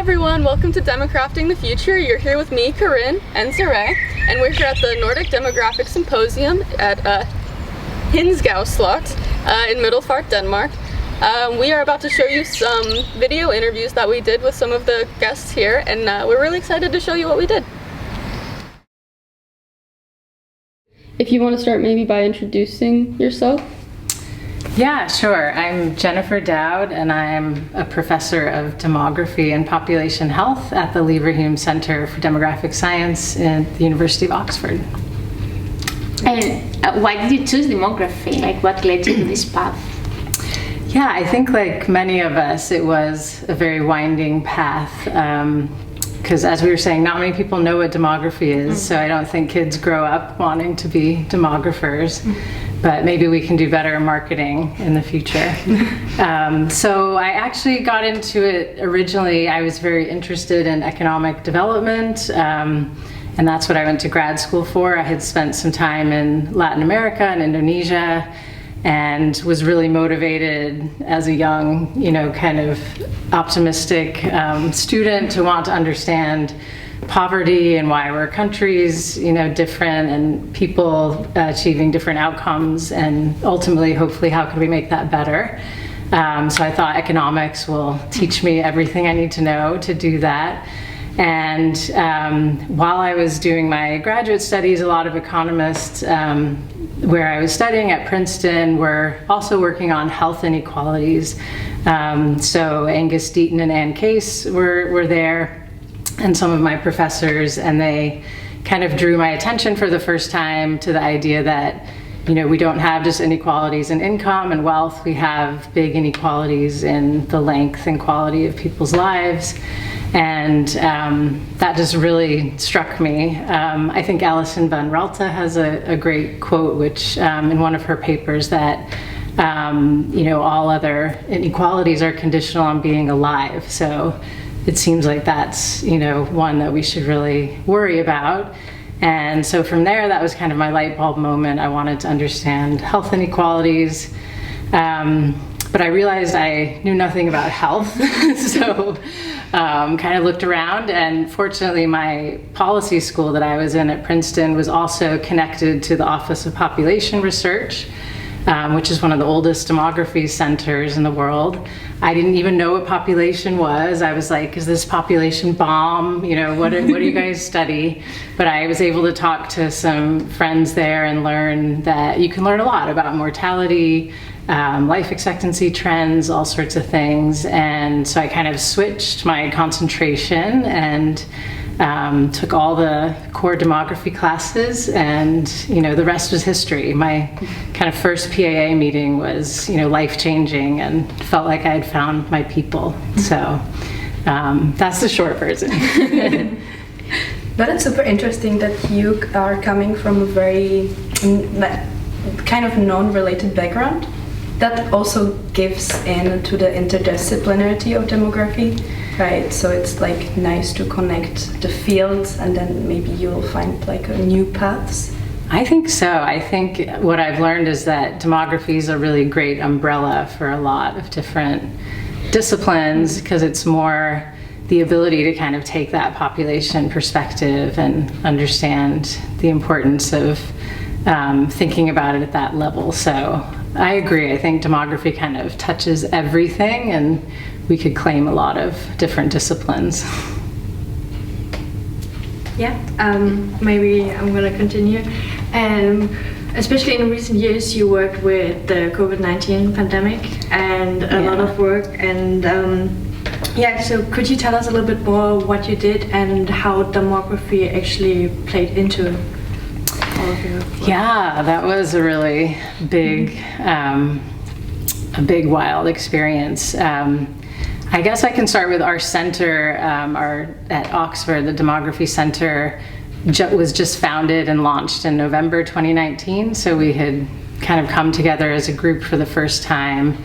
everyone, welcome to Democrafting the Future. You're here with me, Corinne, and Saray, and we're here at the Nordic Demographic Symposium at Hinsgau Slot in Middelfart, Denmark. We are about to show you some video interviews that we did with some of the guests here, and we're really excited to show you what we did. If you want to start maybe by introducing yourself. Yeah, sure. I'm Jennifer Dowd, and I'm a professor of demography and population health at the Leverhulme Center for Demographic Science at the University of Oxford. And why did you choose demography? Like, what led you to this path? Yeah, I think like many of us, it was a very winding path. Because as we were saying, not many people know what demography is, so I don't think kids grow up wanting to be demographers. But maybe we can do better marketing in the future. So I actually got into it originally. I was very interested in economic development, and that's what I went to grad school for. I had spent some time in Latin America and Indonesia, and was really motivated as a young, kind of optimistic student to want to understand poverty and why were countries, different, and people achieving different outcomes, and ultimately, hopefully, how can we make that better? So I thought economics will teach me everything I need to know to do that. And while I was doing my graduate studies, a lot of economists where I was studying at Princeton were also working on health inequalities. So Angus Deaton and Ann Case were there, and some of my professors, and they kind of drew my attention for the first time to the idea that, we don't have just inequalities in income and wealth, we have big inequalities in the length and quality of people's lives. And that just really struck me. I think Alison van Raalte has a great quote, which in one of her papers, that all other inequalities are conditional on being alive. So it seems like that's one that we should really worry about. And so from there, that was kind of my light bulb moment. I wanted to understand health inequalities, but I realized I knew nothing about health. So kind of looked around, and fortunately my policy school that I was in at Princeton was also connected to the Office of Population Research, which is one of the oldest demography centers in the world. I didn't even know what population was. I was like, is this population bomb? What do you guys study? But I was able to talk to some friends there and learn that you can learn a lot about mortality, life expectancy trends, all sorts of things. And so I kind of switched my concentration and took all the core demography classes, and the rest was history. My kind of first PAA meeting was life-changing, and felt like I had found my people. So that's the short version. But it's super interesting that you are coming from a very kind of non-related background. That also gives in to the interdisciplinarity of demography. Right, so it's like nice to connect the fields, and then maybe you'll find like new paths. I think so. I think what I've learned is that demography is a really great umbrella for a lot of different disciplines, because it's more the ability to kind of take that population perspective and understand the importance of thinking about it at that level. So I agree. I think demography kind of touches everything, and we could claim a lot of different disciplines. Yeah, maybe I'm going to continue. Especially in recent years, you worked with the COVID-19 pandemic and a lot of work. And so could you tell us a little bit more what you did and how demography actually played into all of your work? Yeah, that was a really big, wild experience. I guess I can start with our center. At Oxford, the Demography Center was just founded and launched in November 2019. So we had kind of come together as a group for the first time.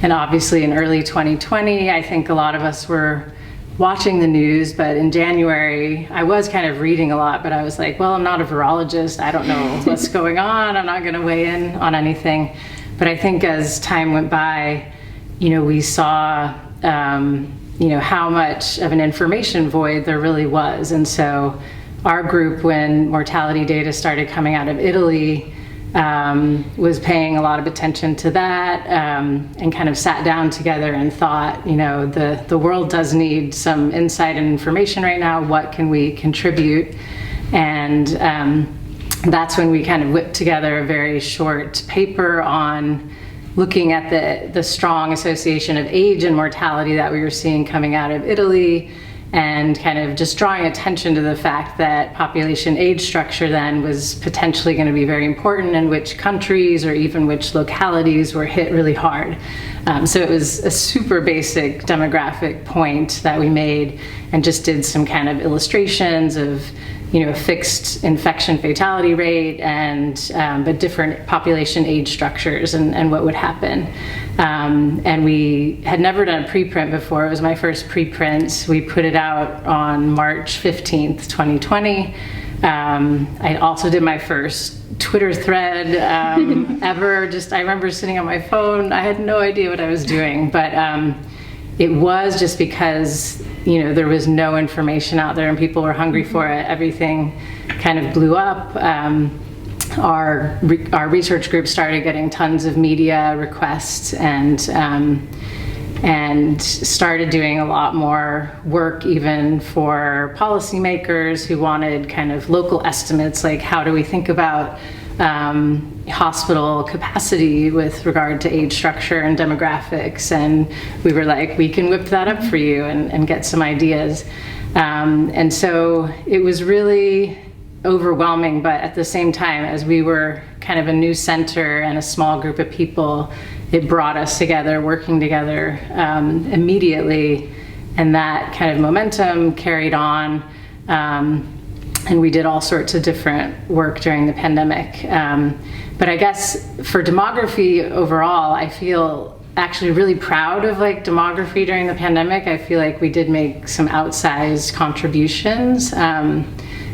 And obviously in early 2020, I think a lot of us were watching the news, but in January, I was kind of reading a lot, but I was like, well, I'm not a virologist. I don't know what's going on. I'm not going to weigh in on anything. But I think as time went by, we saw how much of an information void there really was. And so our group, when mortality data started coming out of Italy, was paying a lot of attention to that, and kind of sat down together and thought, the world does need some insight and information right now. What can we contribute? And that's when we kind of whipped together a very short paper on looking at the strong association of age and mortality that we were seeing coming out of Italy, and kind of just drawing attention to the fact that population age structure then was potentially going to be very important, in which countries or even which localities were hit really hard. So it was a super basic demographic point that we made, and just did some kind of illustrations of fixed infection fatality rate and but different population age structures and what would happen. And we had never done a preprint before. It was my first preprint. We put it out on March 15th, 2020. I also did my first Twitter thread ever. I remember sitting on my phone. I had no idea what I was doing, but it was just because there was no information out there and people were hungry for it. Everything kind of blew up. Our research group started getting tons of media requests, and started doing a lot more work even for policymakers who wanted kind of local estimates, like how do we think about hospital capacity with regard to age structure and demographics. And we were like, we can whip that up for you and get some ideas. And so it was really overwhelming, but at the same time, as we were kind of a new center and a small group of people, it brought us together, working together immediately, and that kind of momentum carried on. And we did all sorts of different work during the pandemic. But I guess for demography overall, I feel actually really proud of demography during the pandemic. I feel like we did make some outsized contributions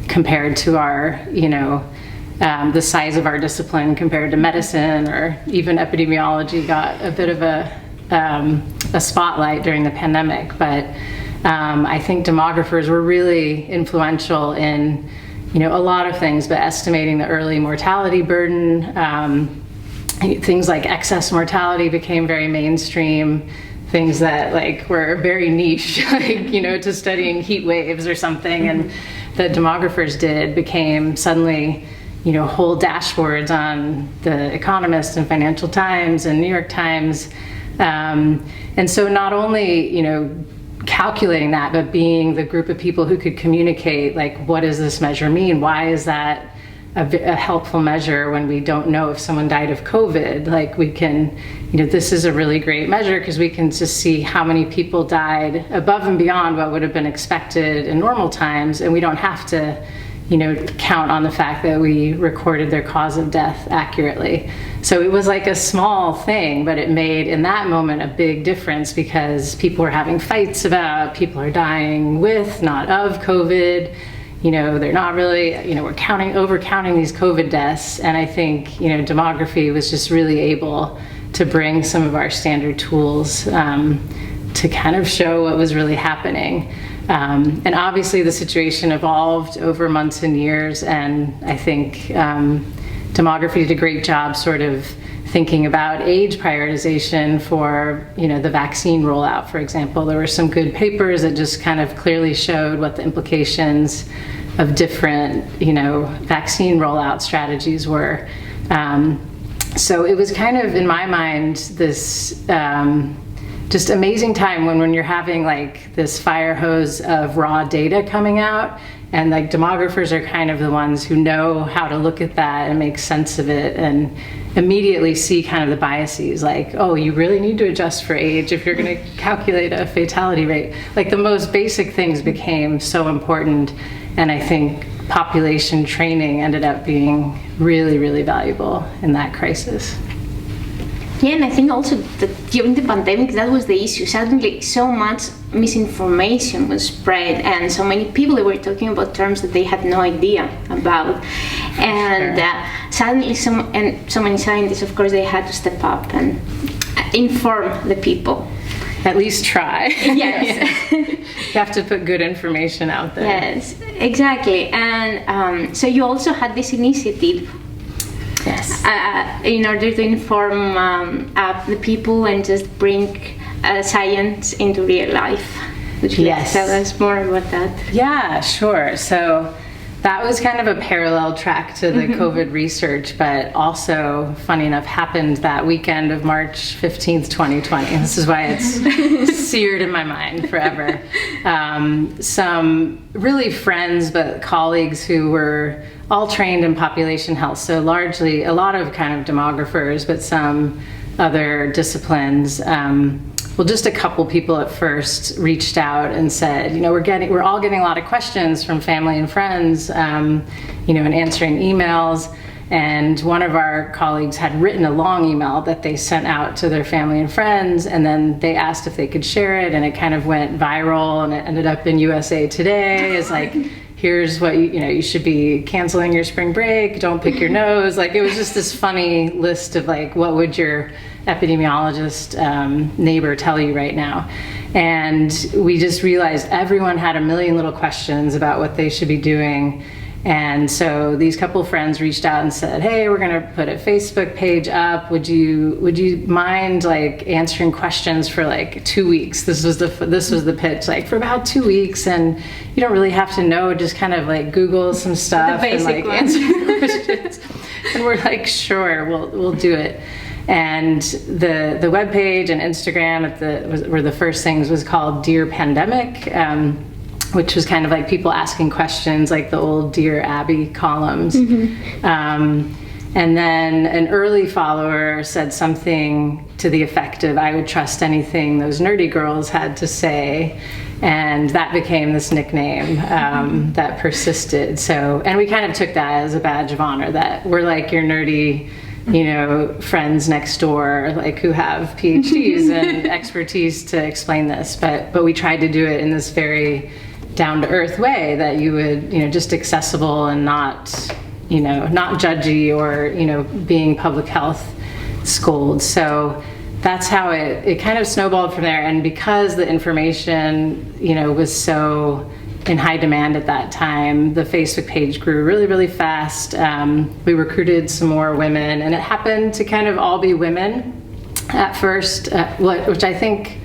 compared to our, the size of our discipline compared to medicine, or even epidemiology got a bit of a spotlight during the pandemic. But I think demographers were really influential in, a lot of things, but estimating the early mortality burden. Things like excess mortality became very mainstream. Things that were very niche, to studying heat waves or something, and that demographers did became suddenly, whole dashboards on The Economist and Financial Times and New York Times. And so not only, calculating that, but being the group of people who could communicate, what does this measure mean? Why is that a helpful measure when we don't know if someone died of COVID? We can, this is a really great measure because we can just see how many people died above and beyond what would have been expected in normal times, and we don't have to, count on the fact that we recorded their cause of death accurately. So it was a small thing, but it made, in that moment, a big difference, because people were having fights about people are dying with, not of COVID. They're not really, we're overcounting these COVID deaths. And I think, demography was just really able to bring some of our standard tools to kind of show what was really happening. And obviously the situation evolved over months and years, and I think demography did a great job sort of thinking about age prioritization for, the vaccine rollout, for example. There were some good papers that just kind of clearly showed what the implications of different, vaccine rollout strategies were. So it was kind of, in my mind, this just amazing time when you're having this fire hose of raw data coming out, and demographers are kind of the ones who know how to look at that and make sense of it and immediately see kind of the biases, oh, you really need to adjust for age if you're going to calculate a fatality rate. The most basic things became so important, and I think population training ended up being really, really valuable in that crisis. Yeah, and I think also that during the pandemic, that was the issue. Suddenly, so much misinformation was spread, and so many people were talking about terms that they had no idea about. And suddenly, so many scientists, of course, they had to step up and inform the people. at least try. Yes. You have to put good information out there. Yes, exactly. And so you also had this initiative. Yes. In order to inform up the people and just bring science into real life. Would you like to tell us more about that? Yeah, sure. So that was kind of a parallel track to the COVID research, but also, funny enough, happened that weekend of March 15th, 2020. This is why it's seared in my mind forever. Some really friends, but colleagues who were all trained in population health. So largely a lot of kind of demographers, but some other disciplines. Well, just a couple people at first reached out and said, you know, we're all getting a lot of questions from family and friends, you know, and answering emails. And one of our colleagues had written a long email that they sent out to their family and friends, and then they asked if they could share it, and it kind of went viral, and it ended up in USA Today as like, here's what you should be canceling your spring break, don't pick your nose. Like, it was just this funny list of like, what would your epidemiologist neighbor tell you right now? And we just realized everyone had a million little questions about what they should be doing. And so these couple friends reached out and said, hey, we're going to put a Facebook page up. Would you mind like answering questions for like 2 weeks? This was the pitch, like for about 2 weeks, and you don't really have to know, just kind of like Google some stuff and like answer the questions. And we're like, sure, we'll do it. And the webpage and Instagram were the first things, was called Dear Pandemic, which was kind of like people asking questions, like the old Dear Abby columns. And then an early follower said something to the effect of, I would trust anything those nerdy girls had to say. And that became this nickname that persisted. So, and we kind of took that as a badge of honor, that we're like your nerdy, you know, friends next door, like who have PhDs and expertise to explain this. But we tried to do it in this very down-to-earth way that you would, you know, just accessible and not, you know, not judgy or, you know, being public health schooled. So that's how it kind of snowballed from there. And because the information, you know, was so in high demand at that time, the Facebook page grew really, really fast. We recruited some more women, and it happened to kind of all be women at first, which I think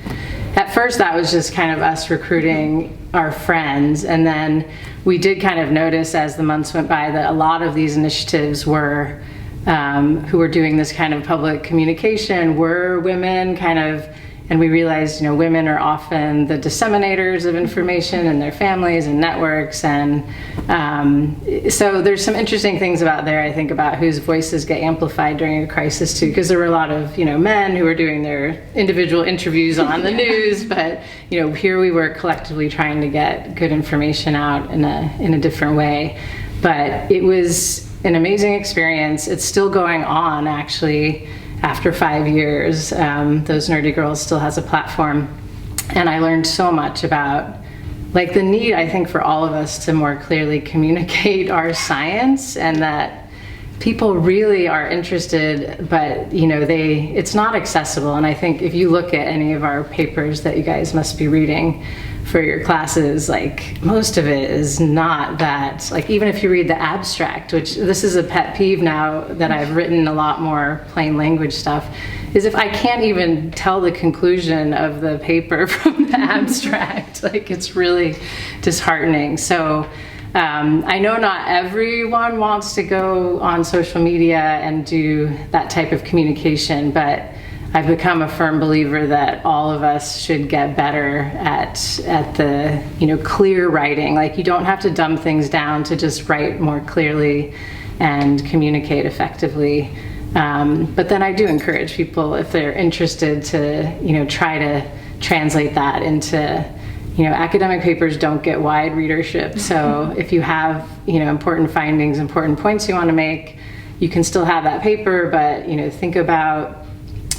at first that was just kind of us recruiting our friends. And then we did kind of notice as the months went by that a lot of these initiatives were, who were doing this kind of public communication, were women kind of. And we realized, you know, women are often the disseminators of information in their families and networks. And so there's some interesting things about there, I think, about whose voices get amplified during a crisis too, because there were a lot of, you know, men who were doing their individual interviews on the news, but, you know, here we were collectively trying to get good information out in a different way. But it was an amazing experience. It's still going on, actually. After 5 years, Those Nerdy Girls still has a platform, and I learned so much about like the need, I think, for all of us to more clearly communicate our science, and that people really are interested, but you know, it's not accessible. And I think if you look at any of our papers that you guys must be reading for your classes, like most of it is not that, like even if you read the abstract, which this is a pet peeve now that I've written a lot more plain language stuff, is if I can't even tell the conclusion of the paper from the abstract, like it's really disheartening. So I know not everyone wants to go on social media and do that type of communication, but I've become a firm believer that all of us should get better at the, you know, clear writing. Like, you don't have to dumb things down to just write more clearly and communicate effectively. But then I do encourage people, if they're interested, to, you know, try to translate that into, you know, academic papers don't get wide readership. So if you have, you know, important findings, important points you want to make, you can still have that paper, but, you know, think about,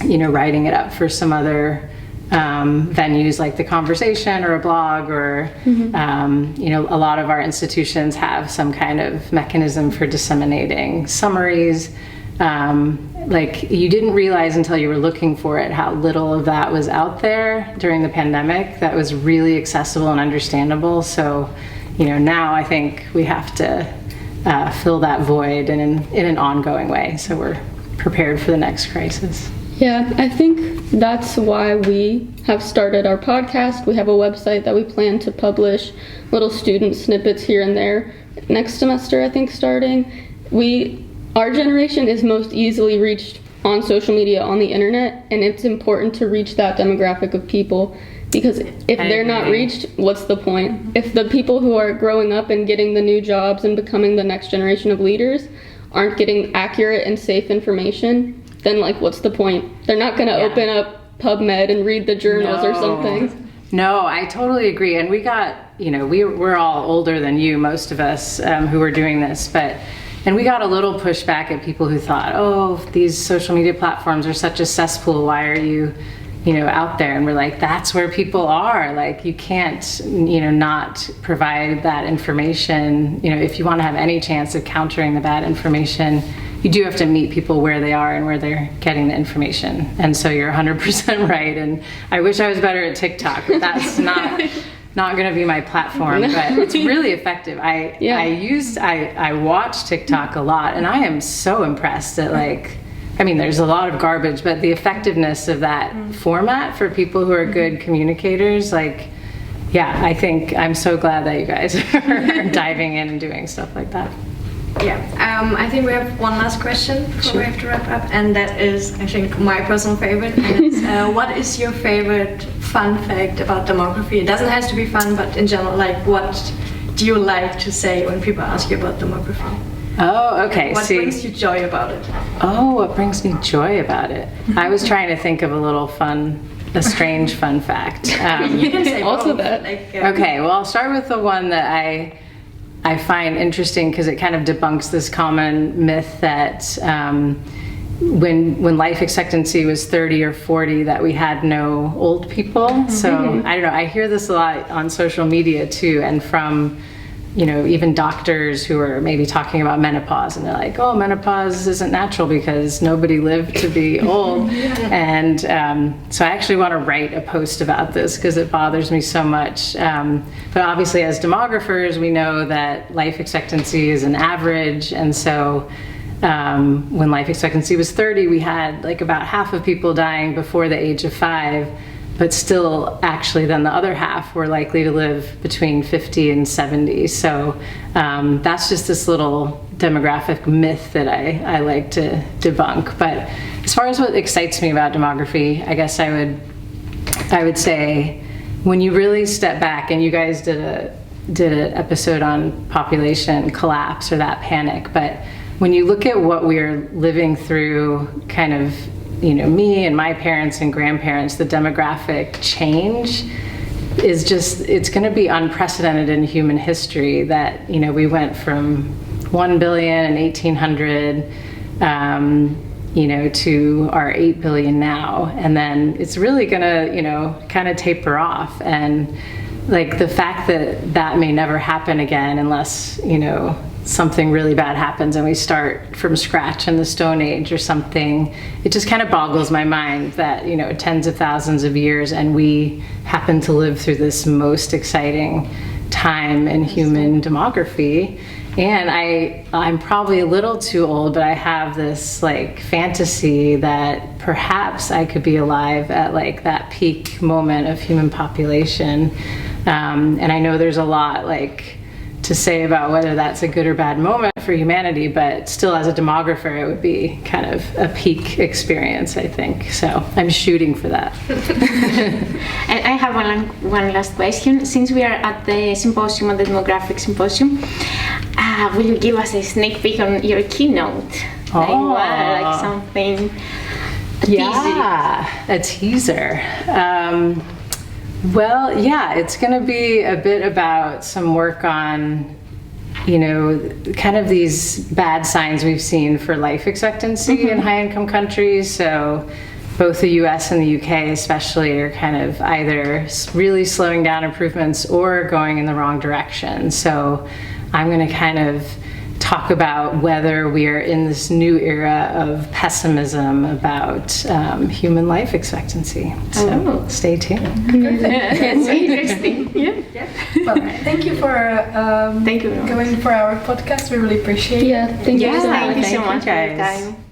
you know, writing it up for some other venues like the conversation or a blog, or you know, a lot of our institutions have some kind of mechanism for disseminating summaries, like you didn't realize until you were looking for it how little of that was out there during the pandemic that was really accessible and understandable. So, now I think we have to fill that void in an ongoing way, so we're prepared for the next crisis. Yeah, I think that's why we have started our podcast. We have a website that we plan to publish little student snippets here and there next semester, I think, starting. Our generation is most easily reached on social media, on the internet, and it's important to reach that demographic of people, because if they're not reached, what's the point? If the people who are growing up and getting the new jobs and becoming the next generation of leaders aren't getting accurate and safe information, then what's the point? They're not going to open up PubMed and read the journals or something. No, I totally agree. And we got, we're all older than you, most of us who were doing this, and we got a little pushback at people who thought, oh, these social media platforms are such a cesspool. Why are you, out there? And we're like, that's where people are. You can't, not provide that information. If you want to have any chance of countering the bad information, you do have to meet people where they are and where they're getting the information. And so you're 100% right. And I wish I was better at TikTok, but that's not going to be my platform, but it's really effective. I watch TikTok a lot, and I am so impressed at there's a lot of garbage, but the effectiveness of that format for people who are good communicators, I think I'm so glad that you guys are diving in and doing stuff like that. Yeah, I think we have one last question before we have to wrap up, and that is, I think, my personal favorite. And it's, what is your favorite fun fact about demography? It doesn't have to be fun, but in general, what do you like to say when people ask you about demography? Oh, okay. What brings you joy about it? Oh, what brings me joy about it? I was trying to think of a strange fun fact. You can say also both. that. Okay, well, I'll start with the one that I find interesting because it kind of debunks this common myth that when life expectancy was 30 or 40 that we had no old people. So I don't know, I hear this a lot on social media too, and from even doctors who are maybe talking about menopause, and they're like, oh, menopause isn't natural because nobody lived to be old. And so I actually want to write a post about this because it bothers me so much. But obviously as demographers, we know that life expectancy is an average. And so when life expectancy was 30, we had about half of people dying before the age of 5. But still, actually, then the other half were likely to live between 50 and 70. So that's just this little demographic myth that I like to debunk. But as far as what excites me about demography, I guess I would say when you really step back, and you guys did an episode on population collapse or that panic, but when you look at what we're living through, kind of me and my parents and grandparents, the demographic change is it's going to be unprecedented in human history. That, we went from 1 billion in 1800, to our 8 billion now. And then it's really going to, kind of taper off. And the fact that may never happen again unless, something really bad happens and we start from scratch in the Stone Age or something, it just kind of boggles my mind that, tens of thousands of years and we happen to live through this most exciting time in human demography. And I'm probably a little too old, but I have this fantasy that perhaps I could be alive at that peak moment of human population. And I know there's a lot to say about whether that's a good or bad moment for humanity, but still as a demographer, it would be kind of a peak experience, I think. So I'm shooting for that. And I have one last question. Since we are at the symposium, at the Demographic Symposium, will you give us a sneak peek on your keynote? Something. A teaser. Well, yeah, it's going to be a bit about some work on, kind of these bad signs we've seen for life expectancy in high-income countries. So both the US and the UK especially are kind of either really slowing down improvements or going in the wrong direction. So I'm going to kind of talk about whether we are in this new era of pessimism about human life expectancy. So stay tuned. It's interesting. Yeah. Well, thank you for Thank you very much. going for our podcast. We really appreciate it. Yeah, thank you. Yes, thank you so thank you, much for your guys. time.